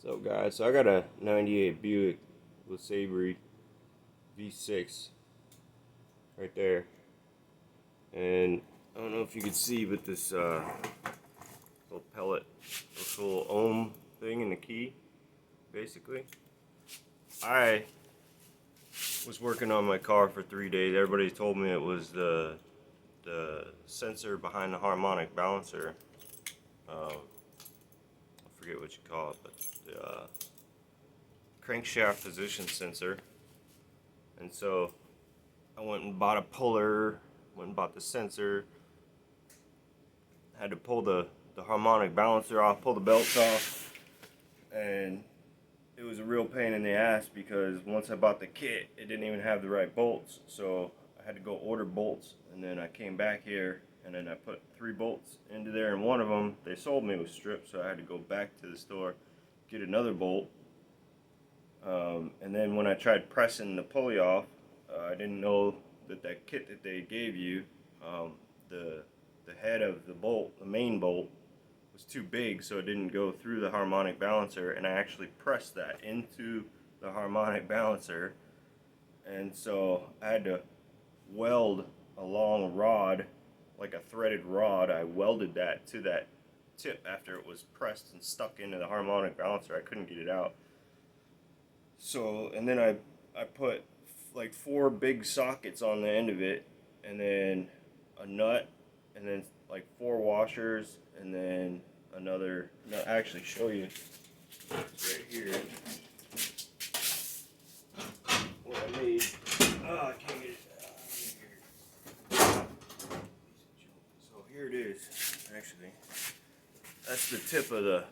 What's up, guys? So I got a 98 Buick LeSabre V6 right there, and I don't know if you can see, but this little pellet, this little ohm thing in the key, basically. I was working on my car for 3 days. Everybody told me it was the sensor behind the harmonic balancer. I forget what you call it, but the crankshaft position sensor. And so I went and bought a puller, went and bought the sensor, had to pull the harmonic balancer off, pull the belts off, and it was a real pain in the ass because once I bought the kit, it didn't even have the right bolts. So I had to go order bolts, and then I came back here and then I put 3 bolts into there, and one of them they sold me was stripped, so I had to go back to the store, get another bolt. And then when I tried pressing the pulley off, I didn't know that that kit that they gave you, the head of the bolt, the main bolt, was too big, so it didn't go through the harmonic balancer, and I actually pressed that into the harmonic balancer, and so I had to weld a long rod, like a threaded rod. I welded that to that tip after it was pressed and stuck into the harmonic balancer. I couldn't get it out. So, and then I put like 4 big sockets on the end of it, and then a nut, and then like 4 washers, and then another nut. I actually show you right here what I made. Oh, I can't get it out. So here it is. Actually, that's the tip of the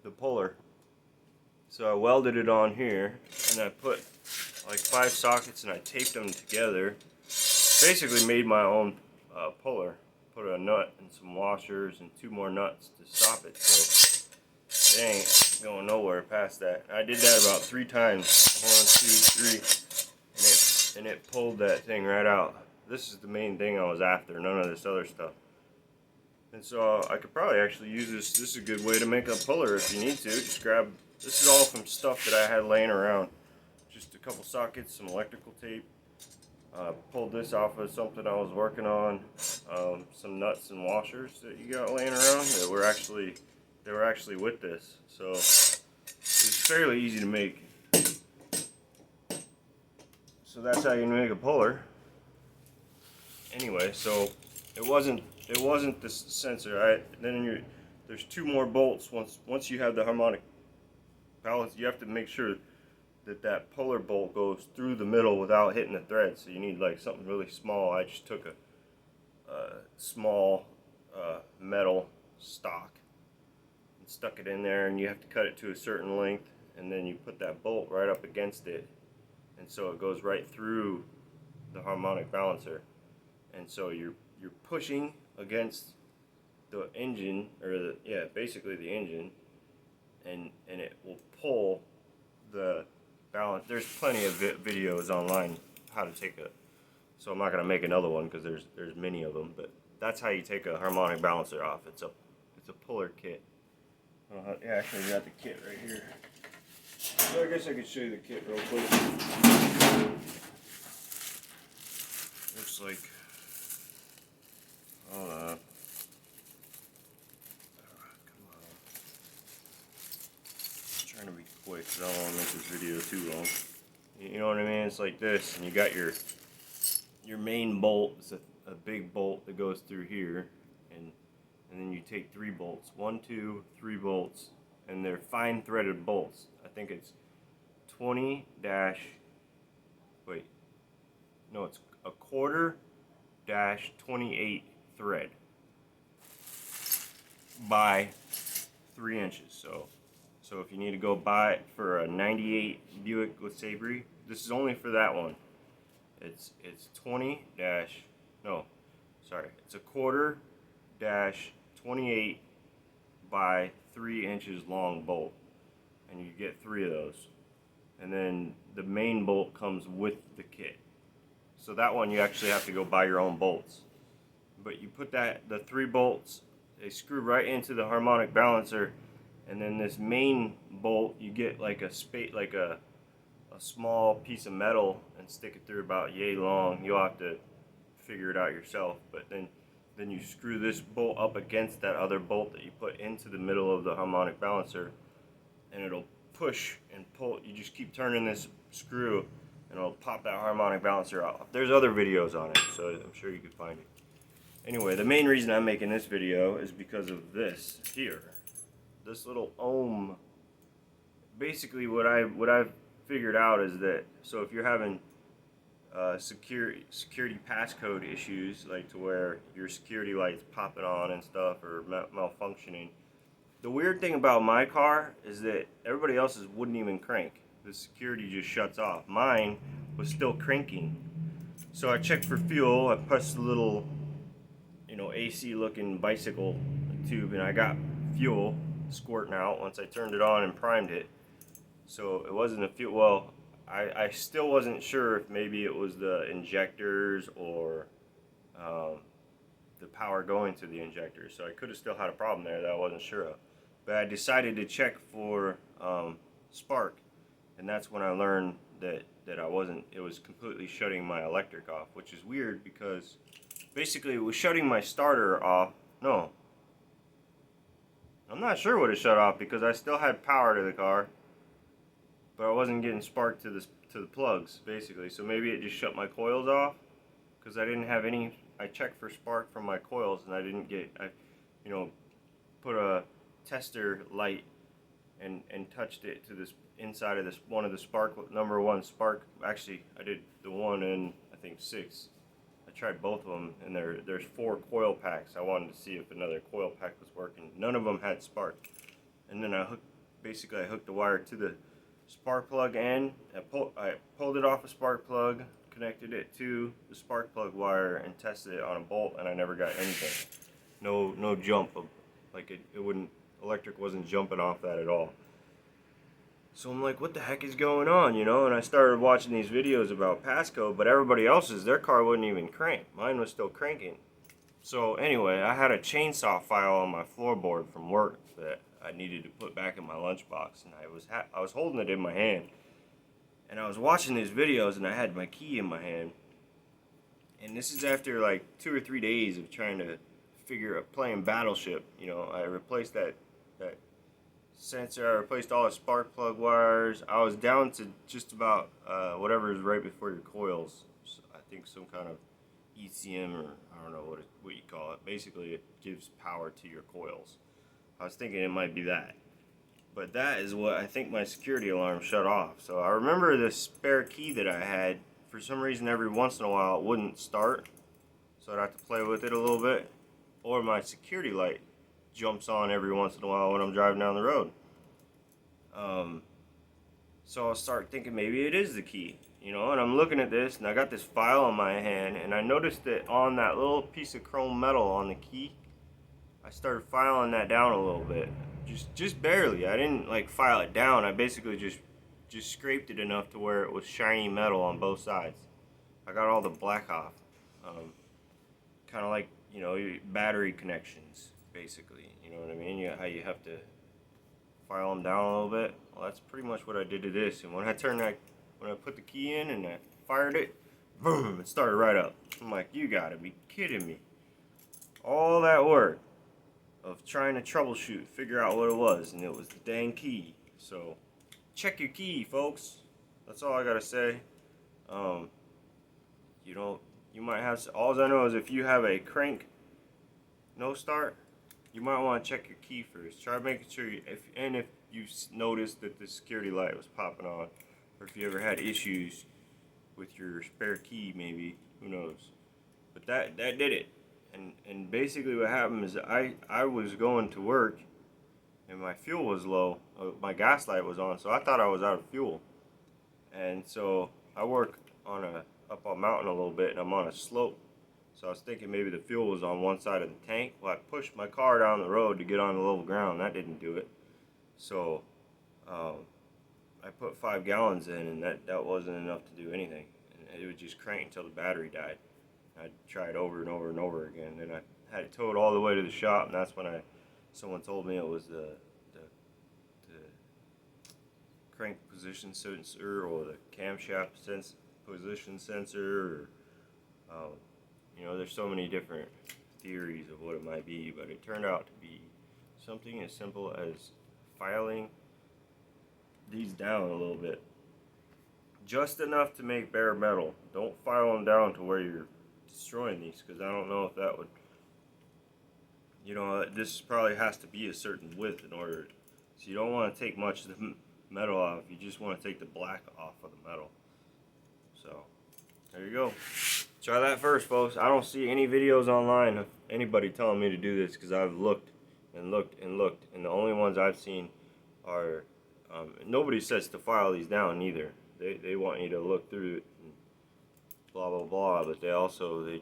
the puller. So I welded it on here, and I put like 5 sockets and I taped them together. Basically made my own puller. Put a nut and some washers and 2 more nuts to stop it, so it ain't going nowhere past that. I did that about 3 times. 1, 2, 3, and it pulled that thing right out. This is the main thing I was after, none of this other stuff. And so I could probably actually use this. This is a good way to make a puller if you need to. Just grab, this is all from stuff that I had laying around. Just a couple sockets, some electrical tape. Pulled this off of something I was working on. Some nuts and washers that you got laying around that were actually, they were actually with this. So it's fairly easy to make. So that's how you make a puller. Anyway, so it wasn't this sensor. There's 2 more bolts. Once you have the harmonic balance, you have to make sure that that puller bolt goes through the middle without hitting the thread. So you need like something really small. I just took a small metal stock and stuck it in there, and you have to cut it to a certain length, and then you put that bolt right up against it, and so it goes right through the harmonic balancer. And so you're pushing against the engine, or basically the engine, and it will pull the balance. There's plenty of videos online how to take it, so I'm not gonna make another one because there's many of them. But that's how you take a harmonic balancer off. It's a puller kit. Yeah, actually, I got the kit right here. So I guess I could show you the kit real quick. Looks like. Hold on. Come on. I'm trying to be quick because I don't want to make this video too long. You know what I mean? It's like this, and you got your main bolt. It's a big bolt that goes through here, and then you take 3 bolts. 1, 2, 3 bolts, and they're fine threaded bolts. I think it's 20 dash. Wait, no, it's a quarter dash 28 thread by 3 inches. So if you need to go buy it for a 98 Buick LeSabre, this is only for that one. It's 20 dash, no, sorry, it's a quarter dash 28 by 3 inches long bolt, and you get 3 of those. And then the main bolt comes with the kit. So that one you actually have to go buy your own bolts. But you put the 3 bolts, they screw right into the harmonic balancer, and then this main bolt, you get like a small piece of metal and stick it through about yay long. You'll have to figure it out yourself, but then you screw this bolt up against that other bolt that you put into the middle of the harmonic balancer, and it'll push and pull. You just keep turning this screw and it'll pop that harmonic balancer out. There's other videos on it, so I'm sure you can find it. Anyway, the main reason I'm making this video is because of this here. This little ohm. Basically what I've figured out is that, so if you're having security passcode issues, like to where your security lights popping on and stuff or malfunctioning, the weird thing about my car is that everybody else's wouldn't even crank. The security just shuts off. Mine was still cranking. So I checked for fuel. I pressed the little, AC looking bicycle tube, and I got fuel squirting out once I turned it on and primed it. So it wasn't a fuel. Well, I still wasn't sure if maybe it was the injectors or the power going to the injectors. So I could have still had a problem there that I wasn't sure of. But I decided to check for spark, and that's when I learned that I wasn't. It was completely shutting my electric off, which is weird because basically it was shutting my starter off. No, I'm not sure what it shut off because I still had power to the car, but I wasn't getting spark to the plugs basically. So maybe it just shut my coils off because I didn't have any. I checked for spark from my coils and I didn't get. I put a tester light and touched it to this inside of this one of the spark number one spark. Actually, I did the one in I think 6. I tried both of them, and there's 4 coil packs. I wanted to see if another coil pack was working. None of them had spark, and then I hooked the wire to the spark plug end. I pulled it off a spark plug, connected it to the spark plug wire, and tested it on a bolt, and I never got anything. No jump. Like it wouldn't. Electric wasn't jumping off that at all. So I'm like, what the heck is going on, And I started watching these videos about passcode, but everybody else's, their car wouldn't even crank. Mine was still cranking. So anyway, I had a chainsaw file on my floorboard from work that I needed to put back in my lunchbox, and I was holding it in my hand, and I was watching these videos, and I had my key in my hand, and this is after like 2 or 3 days of trying to playing Battleship. I replaced that sensor. I replaced all the spark plug wires. I was down to just about whatever is right before your coils. So I think some kind of ECM, or I don't know what you call it. Basically, it gives power to your coils. I was thinking it might be that. But that is what I think my security alarm shut off. So I remember this spare key that I had. For some reason, every once in a while, it wouldn't start. So I'd have to play with it a little bit. Or my security light jumps on every once in a while when I'm driving down the road. So I'll start thinking maybe it is the key, and I'm looking at this, and I got this file in my hand, and I noticed that on that little piece of chrome metal on the key, I started filing that down a little bit, just barely. I didn't like file it down. I basically just scraped it enough to where it was shiny metal on both sides. I got all the black off, kind of like battery connections, basically. You know what I mean? How you have to file them down a little bit. Well, that's pretty much what I did to this. And when I put the key in and I fired it, boom, it started right up. I'm like, you gotta be kidding me. All that work of trying to troubleshoot, figure out what it was, and it was the dang key. So check your key, folks. That's all I gotta say. You might have, all I know is if you have a crank no start, you might want to check your key first. Try making sure if you noticed that the security light was popping on, or if you ever had issues with your spare key, maybe, who knows. But that did it. And basically what happened is I was going to work and my fuel was low. My gas light was on, so I thought I was out of fuel. And so I work up a mountain a little bit, and I'm on a slope. So I was thinking maybe the fuel was on one side of the tank. Well, I pushed my car down the road to get on the level ground. That didn't do it. So I put 5 gallons in, and that wasn't enough to do anything. And it would just crank until the battery died. I tried over and over and over again. And I had it towed all the way to the shop, and that's when someone told me it was the crank position sensor or the camshaft position sensor, or you know, there's so many different theories of what it might be, but it turned out to be something as simple as filing these down a little bit, just enough to make bare metal. Don't file them down to where you're destroying these, because I don't know if that would, you know, this probably has to be a certain width in order, so you don't want to take much of the metal off, you just want to take the black off of the metal. So there you go, try that first, folks. I don't see any videos online of anybody telling me to do this, because I've looked and looked and looked, and the only ones I've seen are nobody says to file these down either. They want you to look through it and blah blah blah, but they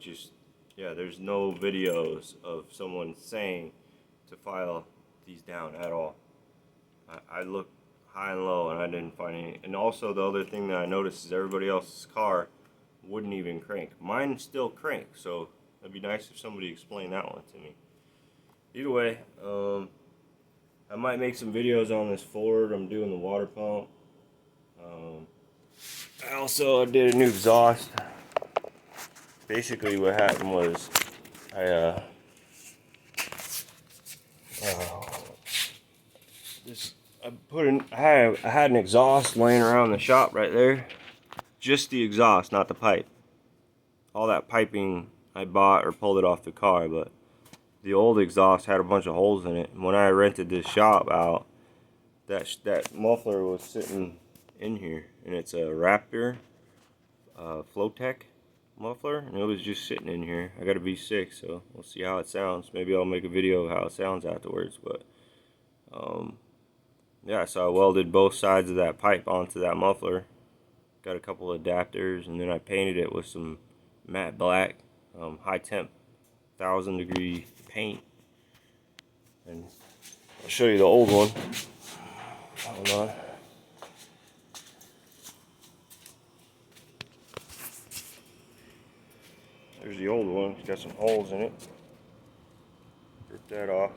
just, yeah, there's no videos of someone saying to file these down at all. I looked high and low and I didn't find any. And also the other thing that I noticed is everybody else's car wouldn't even crank. Mine still crank, so it'd be nice if somebody explained that one to me. Either way, I might make some videos on this Ford. I'm doing the water pump. I did a new exhaust. Basically what happened was I had an exhaust laying around the shop right there. Just the exhaust, not the pipe. All that piping I bought or pulled it off the car, but the old exhaust had a bunch of holes in it. And when I rented this shop out, that muffler was sitting in here, and it's a Raptor Flowtech muffler, and it was just sitting in here. I got a V6, so we'll see how it sounds. Maybe I'll make a video of how it sounds afterwards, but yeah, so I welded both sides of that pipe onto that muffler, got a couple of adapters, and then I painted it with some matte black high temp 1000-degree paint. And I'll show you the old one. Hold on. There's the old one. It's got some holes in it. Rip that off.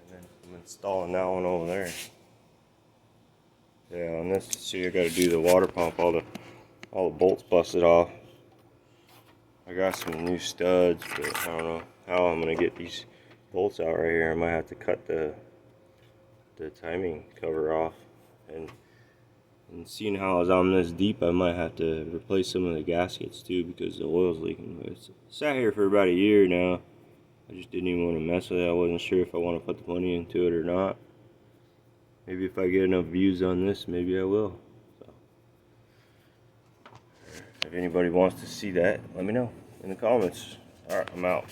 And then I'm installing that one over there. Yeah, on this, see, I got to do the water pump. All the bolts busted off. I got some new studs, but I don't know how I'm gonna get these bolts out right here. I might have to cut the timing cover off, and seeing how I'm this deep, I might have to replace some of the gaskets too, because the oil's leaking. But it's sat here for about a year now. I just didn't even want to mess with it. I wasn't sure if I want to put the money into it or not. Maybe if I get enough views on this, maybe I will. So, if anybody wants to see that, let me know in the comments. Alright, I'm out.